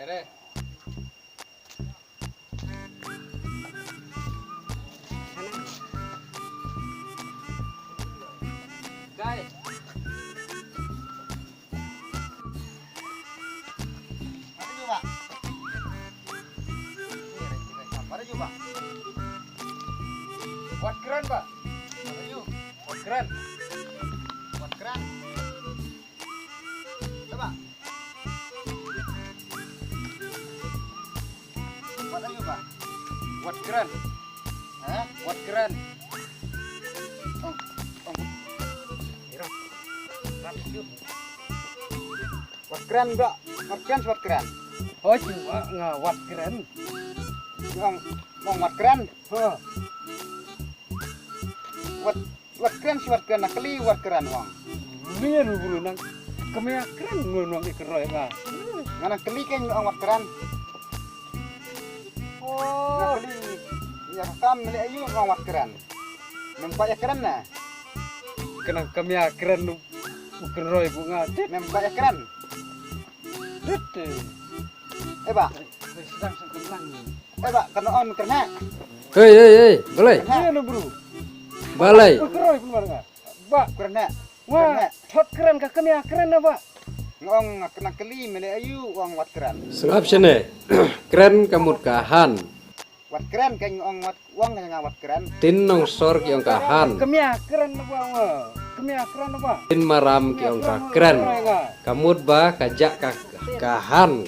Akhirnya. Guys. Ada juga. Ada juga. Buat keren, Pak. Ada juga. Buat keren. Buat keran. Coba. Buat aja Pak. Buat keren. Hah? Buat keren. Oh, oh. Irah. Rapi yuk. Buat keran enggak? Buat keran, buat keran. Oh, cuma ngawat keren. Mau buat keran? Hah. Buat keran sih buat keran. Nakali buat keran uang. Biar buru nang kami keren nang ikeroy ba. Ngana kali kan uang buat keran. Oh, Nakali. Ya kam meli ayu uang buat keran. Nampak ya keran na? kena kami keren ikeroy bunga. Nampak ya keran? Dit. Pak. Sedang sekelang. Pak, kena on kerana. Hei, balai, Iya bro. balai. Ikeroy pun enggak. Ba, Kerana. wah, hot keren ka kami keren apa? Ngong kena kali meli ayu uang buat keran. Sengap sini, keren kamut kahan, Wat keran kan uang kan ngawat keran. tin nong sor kiong kahan, Kami keren apa? Kami keren apa? tin maram kiong ka keren, kamut ba kajak kahan.